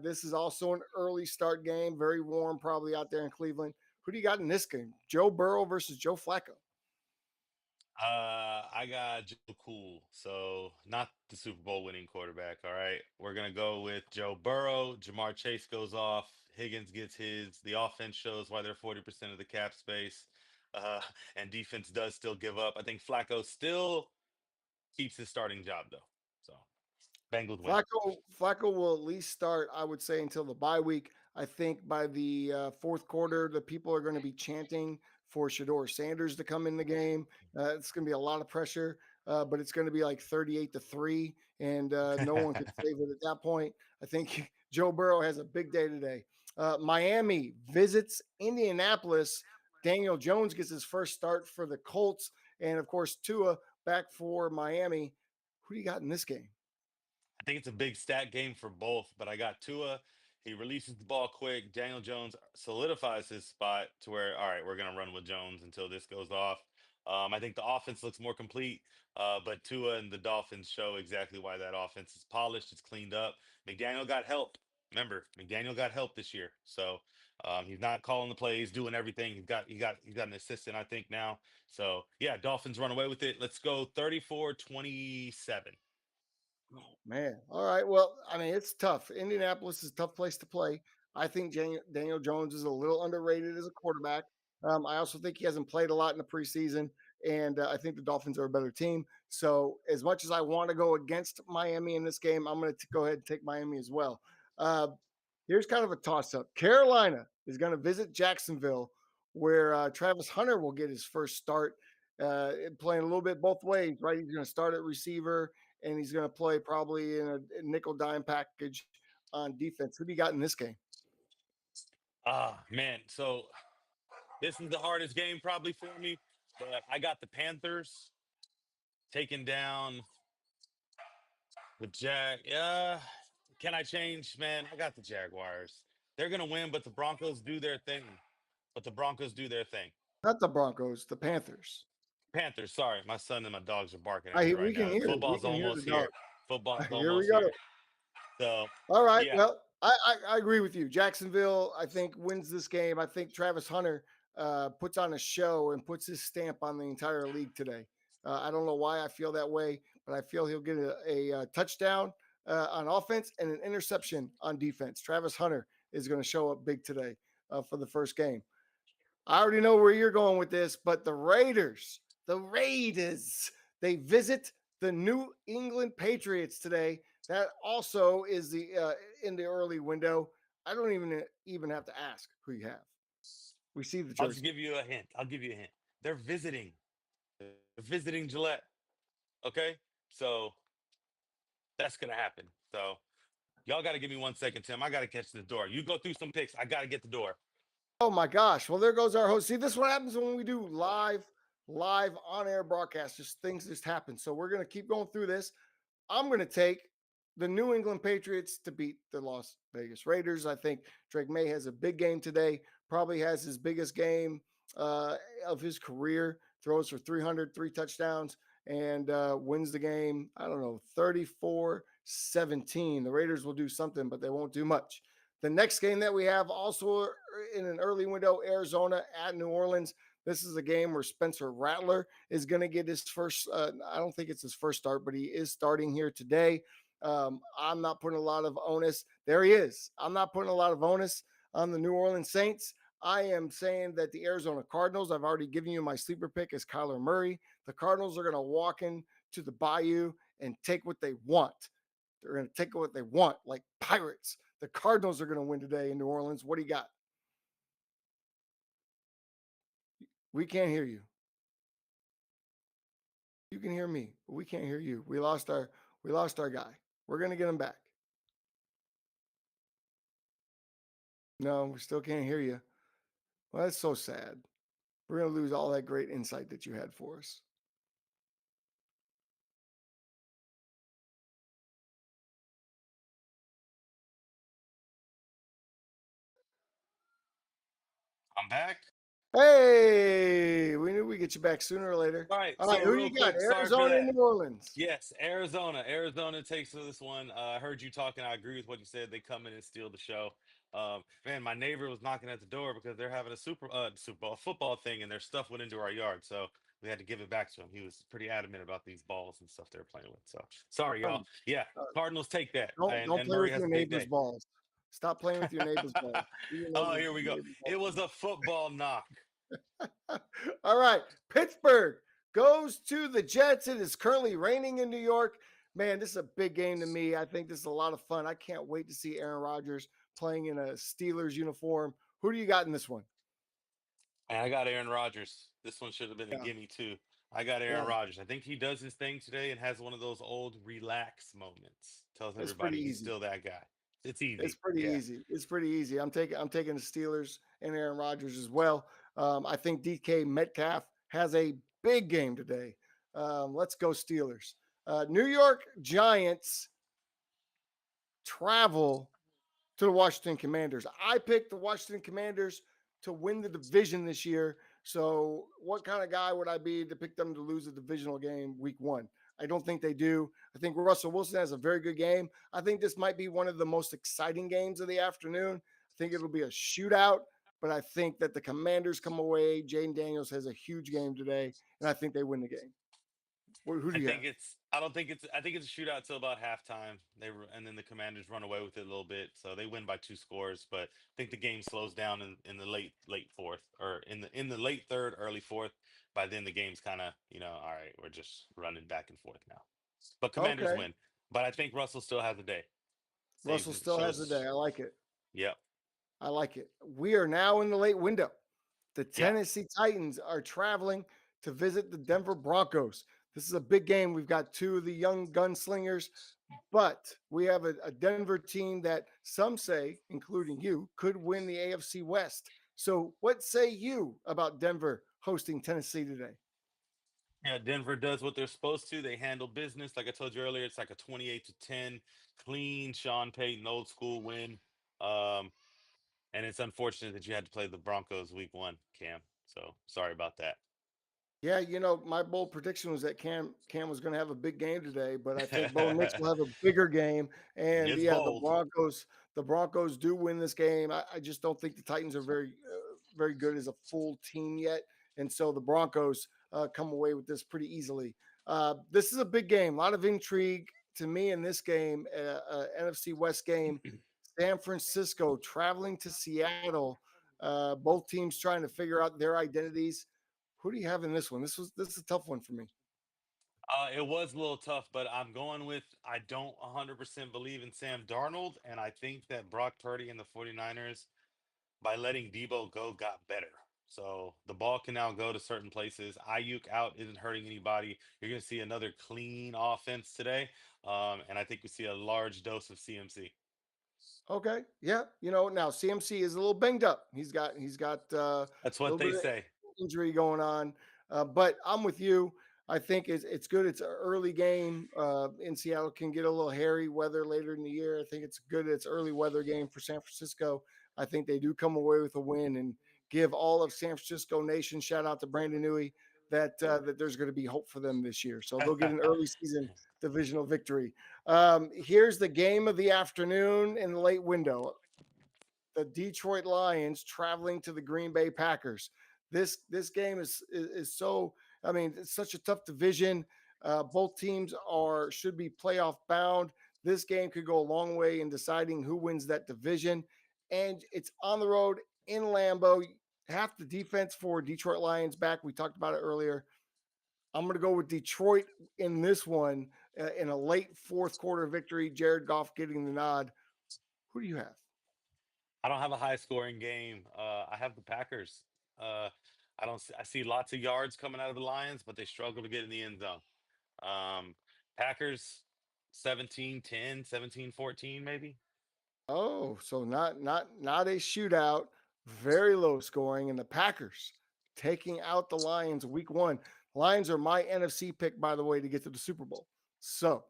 This is also an early start game, very warm probably out there in Cleveland. Who do you got in this game? Joe Burrow versus Joe Flacco. I got Joe Cool, so not the Super Bowl winning quarterback. All right, we're gonna go with Joe Burrow. Jamar Chase goes off. Higgins gets his. The offense shows why they're 40% of the cap space, uh, and defense does still give up. I think Flacco still keeps his starting job though. So Bengals win. Flacco will at least start, I would say, until the bye week. I think by the fourth quarter, the people are going to be chanting for Shador Sanders to come in the game. It's going to be a lot of pressure, but it's going to be like 38-3, and no one could save it at that point. I think Joe Burrow has a big day today. Miami visits Indianapolis. Daniel Jones gets his first start for the Colts, and of course Tua back for Miami. Who do you got in this game? I think it's a big stat game for both, but I got Tua. He releases the ball quick. Daniel Jones solidifies his spot to where, all right, we're going to run with Jones until this goes off. I think the offense looks more complete, but Tua and the Dolphins show exactly why that offense is polished. It's cleaned up. McDaniel got help. Remember, McDaniel got help this year, so he's not calling the plays, doing everything. He's got an assistant, I think now. So yeah, Dolphins run away with it. Let's go 34-27. Oh, man. All right. Well, I mean, it's tough. Indianapolis is a tough place to play. I think Daniel Jones is a little underrated as a quarterback. I also think he hasn't played a lot in the preseason, and I think the Dolphins are a better team. So, as much as I want to go against Miami in this game, I'm going to go ahead and take Miami as well. Uh, Here's kind of a toss up. Carolina is going to visit Jacksonville, where Travis Hunter will get his first start, playing a little bit both ways, right? He's going to start at receiver, and he's going to play probably in a nickel dime package on defense. Who do you got in this game? Ah, man. So this is the hardest game probably for me, but I got the Panthers taking down the can I change, man? I got the Jaguars. They're gonna win, but the Broncos do their thing. But the Broncos do their thing. Not the Broncos, the Panthers. Panthers, sorry, my son and my dogs are barking at me We right can now. hear it. We Football's can hear almost the here. dog. Football's Here we almost go. here. So All right. yeah. Well, I agree with you. Jacksonville, I think, wins this game. I think Travis Hunter puts on a show and puts his stamp on the entire league today. I don't know why I feel that way, but I feel he'll get a touchdown on offense and an interception on defense. Travis Hunter is going to show up big today for the first game. I already know where you're going with this, but the Raiders, they visit the New England Patriots today. That also is the in the early window. I don't even have to ask who you have. We see the I'll just jersey. give you a hint. I'll give you a hint. They're visiting. They're visiting Gillette. Okay, so that's gonna happen. So y'all got to give me 1 second, Tim. I got to catch the door. You go through some picks. I got to get the door. Oh my gosh! Well, there goes our host. See, this is what happens when we do live on air broadcasts. Just things just happen. So we're gonna keep going through this. I'm going to take the New England Patriots to beat the Las Vegas Raiders. I think Drake May has a big game today, probably has his biggest game of his career, throws for 300, 3 touchdowns, and wins the game. I don't know, 34-17. The Raiders will do something, but they won't do much. The next game that we have also in an early window, Arizona at New Orleans. This is a game where Spencer Rattler is going to get his first. I don't think it's his first start, but he is starting here today. I'm not putting a lot of onus. There he is. I'm not putting a lot of onus on the New Orleans Saints. I am saying that the Arizona Cardinals, I've already given you my sleeper pick as Kyler Murray. The Cardinals are going to walk in to the Bayou and take what they want. They're going to take what they want, like pirates. The Cardinals are going to win today in New Orleans. What do you got? We can't hear you. You can hear me, but we can't hear you. We lost our guy. We're gonna get him back. No, we still can't hear you. Well, that's so sad. We're gonna lose all that great insight that you had for us. I'm back. Hey, we knew we'd get you back sooner or later. All right. All right, So who real you got? quick, sorry for Arizona and that. New Orleans. Yes, Arizona. Arizona takes this one. I heard you talking. I agree with what you said. They come in and steal the show. Man, my neighbor was knocking at the door because they're having a Super Bowl football thing, and their stuff went into our yard. So we had to give it back to him. He was pretty adamant about these balls and stuff they were playing with. So sorry, y'all. Um, Yeah, uh, Cardinals take that, don't and play Murray with has your a big neighbor's day. balls. Stop playing with your neighbor's balls. Leave your Oh, here we go. neighbor's It balls was alone. a football knock. All right. Pittsburgh goes to the Jets. It is currently raining in New York. Man, this is a big game to me. I think this is a lot of fun. I can't wait to see Aaron Rodgers playing in a Steelers uniform. Who do you got in this one? And I got Aaron Rodgers. This one should have been a Yeah. gimme too. I got Yeah. Aaron Rodgers. I think he does his thing today and has one of those old relax moments. Tells It's pretty everybody he's easy. still that guy. It's It's easy. pretty Yeah. easy. It's pretty easy. I'm taking the Steelers and Aaron Rodgers as well. I think DK Metcalf has a big game today. Let's go Steelers. New York Giants travel to the Washington Commanders. I picked the Washington Commanders to win the division this year. So, what kind of guy would I be to pick them to lose a divisional game week one? I don't think they do. I think Russell Wilson has a very good game. I think this might be one of the most exciting games of the afternoon. I think it'll be a shootout, but I think that the Commanders come away. Jaden Daniels has a huge game today, and I think they win the game. Who do I you think have? it's I don't think it's I think it's a shootout till about halftime. And then the Commanders run away with it a little bit. So they win by 2 scores, but I think the game slows down in the late fourth, or in the late third, early fourth. By then the game's kind of, all right, we're just running back and forth now. But Commanders Okay. win. But I think Russell still has a day. Russell Saves still has the day. shows. I like it. Yep. I like it. We are now in the late window. The Yep. Tennessee Titans are traveling to visit the Denver Broncos. This is a big game. We've got two of the young gunslingers, but we have a Denver team that some say, including you, could win the AFC West. So, what say you about Denver hosting Tennessee today? Yeah, Denver does what they're supposed to. They handle business. Like I told you earlier, it's like a 28-10 clean Sean Payton old school win. Um, and it's unfortunate that you had to play the Broncos week one, Cam. So sorry about that. Yeah, my bold prediction was that Cam was going to have a big game today, but I think Bo Nix will have a bigger game. And It's yeah, bold. The Broncos do win this game. I just don't think the Titans are very good as a full team yet, and so the Broncos come away with this pretty easily. This is a big game, a lot of intrigue to me in this game, NFC West game. San Francisco traveling to Seattle, both teams trying to figure out their identities. Who do you have in this one? This is a tough one for me. It was a little tough, but I'm going with I don't 100% believe in Sam Darnold, and I think that Brock Purdy and the 49ers, by letting Debo go, got better. So the ball can now go to certain places. Ayuk out isn't hurting anybody. You're going to see another clean offense today, and I think we see a large dose of CMC. Okay. Yeah. Now CMC is a little banged up. He's got a That's what little they bit of say. injury going on. But I'm with you. I think it's good. It's an early game. In Seattle can get a little hairy weather later in the year. I think it's good. It's early weather game for San Francisco. I think they do come away with a win and give all of San Francisco Nation shout out to Brandon Newey that there's going to be hope for them this year. So they'll get an early season divisional victory. Here's the game of the afternoon in the late window: the Detroit Lions traveling to the Green Bay Packers. This game is so. I mean, it's such a tough division. Both teams should be playoff bound. This game could go a long way in deciding who wins that division, and it's on the road in Lambeau. Half the defense for Detroit Lions back. We talked about it earlier. I'm going to go with Detroit in this one in a late fourth quarter victory. Jared Goff getting the nod. Who do you have? I don't have a high scoring game. I have the Packers. Uh, I don't. I see lots of yards coming out of the Lions, but they struggle to get in the end zone. Um, Packers 17-10, 17-14, maybe. Oh, so not a shootout, very low scoring, and the Packers taking out the Lions week one. Lions are my NFC pick, by the way, to get to the Super Bowl. So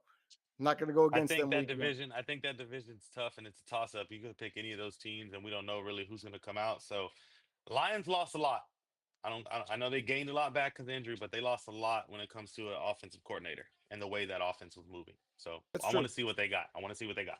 I'm not going to go against them week one. I think that division's tough and it's a toss up. You could pick any of those teams, and we don't know really who's going to come out. So, Lions lost a lot. I know they gained a lot back because of injury, but they lost a lot when it comes to an offensive coordinator and the way that offense was moving. So, That's I want true. to see what they got. I want to see what they got.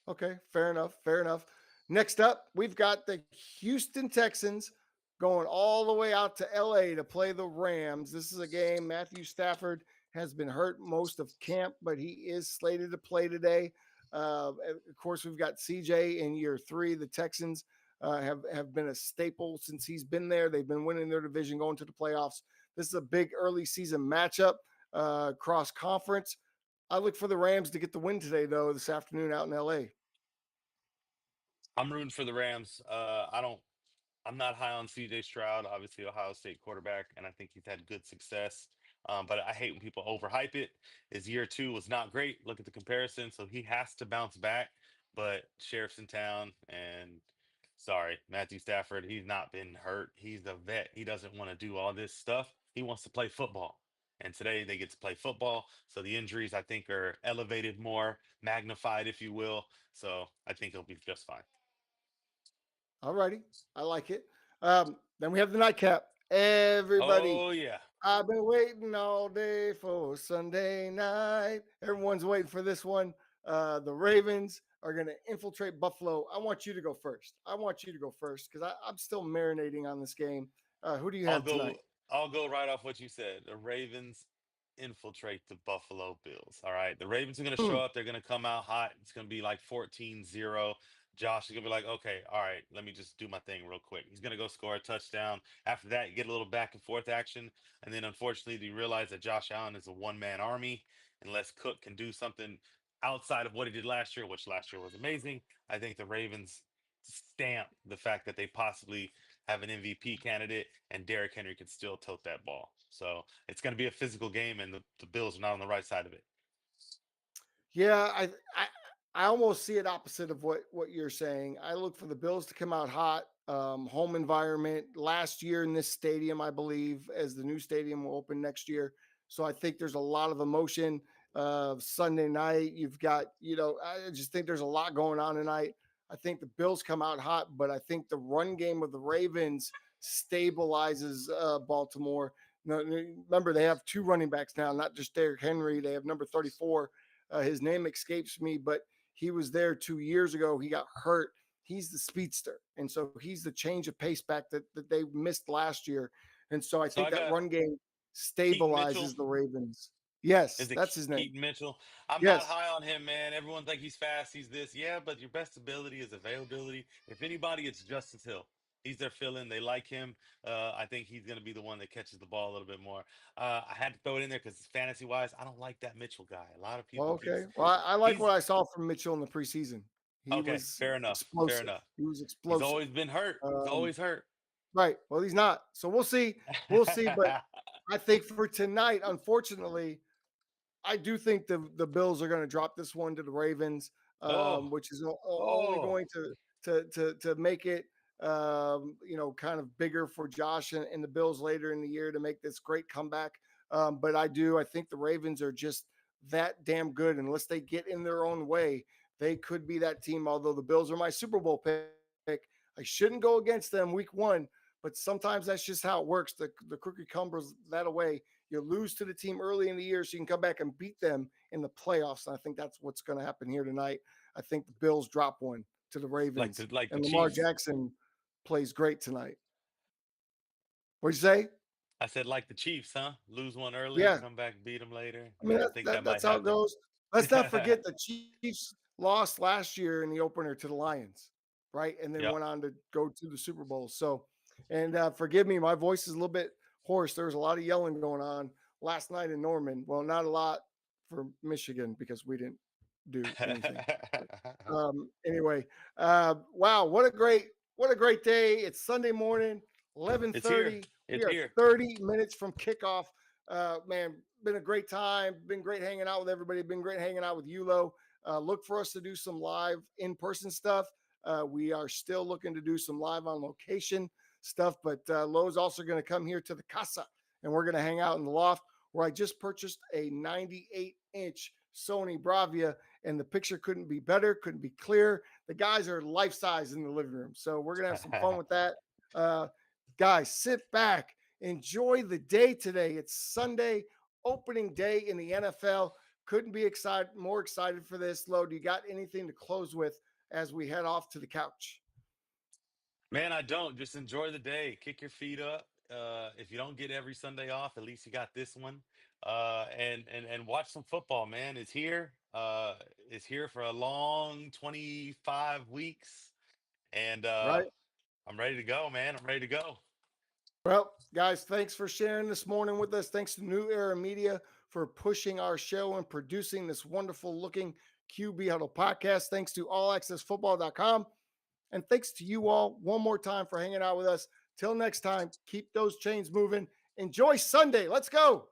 Okay, fair enough. Fair enough. Next up, we've got the Houston Texans going all the way out to LA to play the Rams. This is a game. Matthew Stafford has been hurt most of camp, but he is slated to play today. Of course, we've got CJ in year three. The Texans have been a staple since he's been there. They've been winning their division, going to the playoffs. This is a big early season matchup, cross conference. I look for the Rams to get the win today, though, this afternoon out in LA. I'm rooting for the Rams. I'm not high on CJ Stroud, obviously Ohio State quarterback, and I think he's had good success. But I hate when people overhype it. His year two was not great. Look at the comparison, so he has to bounce back. But Sheriff's in town, and sorry, Matthew Stafford, he's not been hurt. He's a vet. He doesn't want to do all this stuff. He wants to play football. And today they get to play football. So the injuries, I think, are elevated more, magnified, if you will. So I think he'll be just fine. All righty. I like it. Then we have the nightcap. Everybody, Oh, yeah. I've been waiting all day for Sunday night. Everyone's waiting for this one. The Ravens are going to infiltrate Buffalo. I want you to go first. I want you to go first because I'm still marinating on this game. Who do you I'll have go tonight? I'll go right off what you said. The Ravens infiltrate the Buffalo Bills. All right. The Ravens are going to show Hmm. up. They're going to come out hot. It's going to be like 14-0. Josh is going to be like, okay, all right, let me just do my thing real quick. He's going to go score a touchdown. After that, you get a little back and forth action. And then unfortunately, you realize that Josh Allen is a one-man army. Unless Cook can do something outside of what he did last year, which last year was amazing, I think the Ravens stamp the fact that they possibly have an MVP candidate, and Derrick Henry can still tote that ball. So it's going to be a physical game, and the Bills are not on the right side of it. Yeah, I almost see it opposite of what you're saying. I look for the Bills to come out hot, home environment. Last year in this stadium, I believe, as the new stadium will open next year. So I think there's a lot of emotion. Sunday night, you've got, I just think there's a lot going on tonight. I think the Bills come out hot, but I think the run game of the Ravens stabilizes Baltimore. Remember, they have two running backs now, not just Derrick Henry. They have number 34. His name escapes me, but he was there 2 years ago. He got hurt. He's the speedster. And so he's the change of pace back that they missed last year. And so I So think I that got run game Keaton Mitchell. stabilizes the Ravens. Yes, Is it that's his name. Keaton Mitchell? I'm not Yes. high on him, man. Everyone's like he's fast, he's this. Yeah, but your best ability is availability. If anybody, it's Justice Hill. He's their fill-in. They like him. I think he's going to be the one that catches the ball a little bit more. I had to throw it in there because fantasy-wise, I don't like that Mitchell guy. A lot of Well, people okay. keeps Well, I like he's what I saw from Mitchell in the preseason. He okay. was Fair enough. Fair explosive. enough. He was He's explosive. always been hurt. He's Um, always hurt. right. Well, he's not. So we'll see. We'll see. But I think for tonight, unfortunately, I do think the Bills are going to drop this one to the Ravens, Oh, which is only oh. going to make it kind of bigger for Josh and the Bills later in the year to make this great comeback. But I think the Ravens are just that damn good. Unless they get in their own way, they could be that team. Although the Bills are my Super Bowl pick, I shouldn't go against them week one. But sometimes that's just how it works. The cookie crumbles that away. You lose to the team early in the year so you can come back and beat them in the playoffs. And I think that's what's going to happen here tonight. I think the Bills drop one to the Ravens, Like the and Lamar Chiefs. Jackson plays great tonight. What'd you say? I said like the Chiefs, huh? Lose one early, Yeah, come back, beat them later. I mean Yeah, I think that might that's how it happen. goes. Let's not forget the Chiefs lost last year in the opener to the Lions, right? And then Yep. went on to go to the Super Bowl. So, and forgive me, my voice is a little bit hoarse. There was a lot of yelling going on last night in Norman. Well, not a lot for Michigan because we didn't do anything. Anyway, wow, what a great day. It's Sunday morning, It's here. 11:30. We It's are here. 30 minutes from kickoff. Man, been a great time. Been great hanging out with everybody. Been great hanging out with Yulo. Look for us to do some live in-person stuff. We are still looking to do some live on location stuff, but Lowe's also going to come here to the casa, and we're going to hang out in the loft where I just purchased a 98-inch Sony Bravia, and the picture couldn't be better, couldn't be clear. The guys are life size in the living room, so we're gonna have some fun with that. Uh, Guys, sit back, enjoy the day today. It's Sunday, opening day in the NFL. Couldn't be more excited for this. Lo, do you got anything to close with as we head off to the couch? Man, I don't. Just enjoy the day. Kick your feet up. If you don't get every Sunday off, at least you got this one. And watch some football, man. It's here. It's here for a long 25 weeks. And Right. I'm ready to go, man. I'm ready to go. Well, guys, thanks for sharing this morning with us. Thanks to New Era Media for pushing our show and producing this wonderful looking QB Huddle podcast. Thanks to allaccessfootball.com. And thanks to you all one more time for hanging out with us. Till next time, keep those chains moving. Enjoy Sunday. Let's go.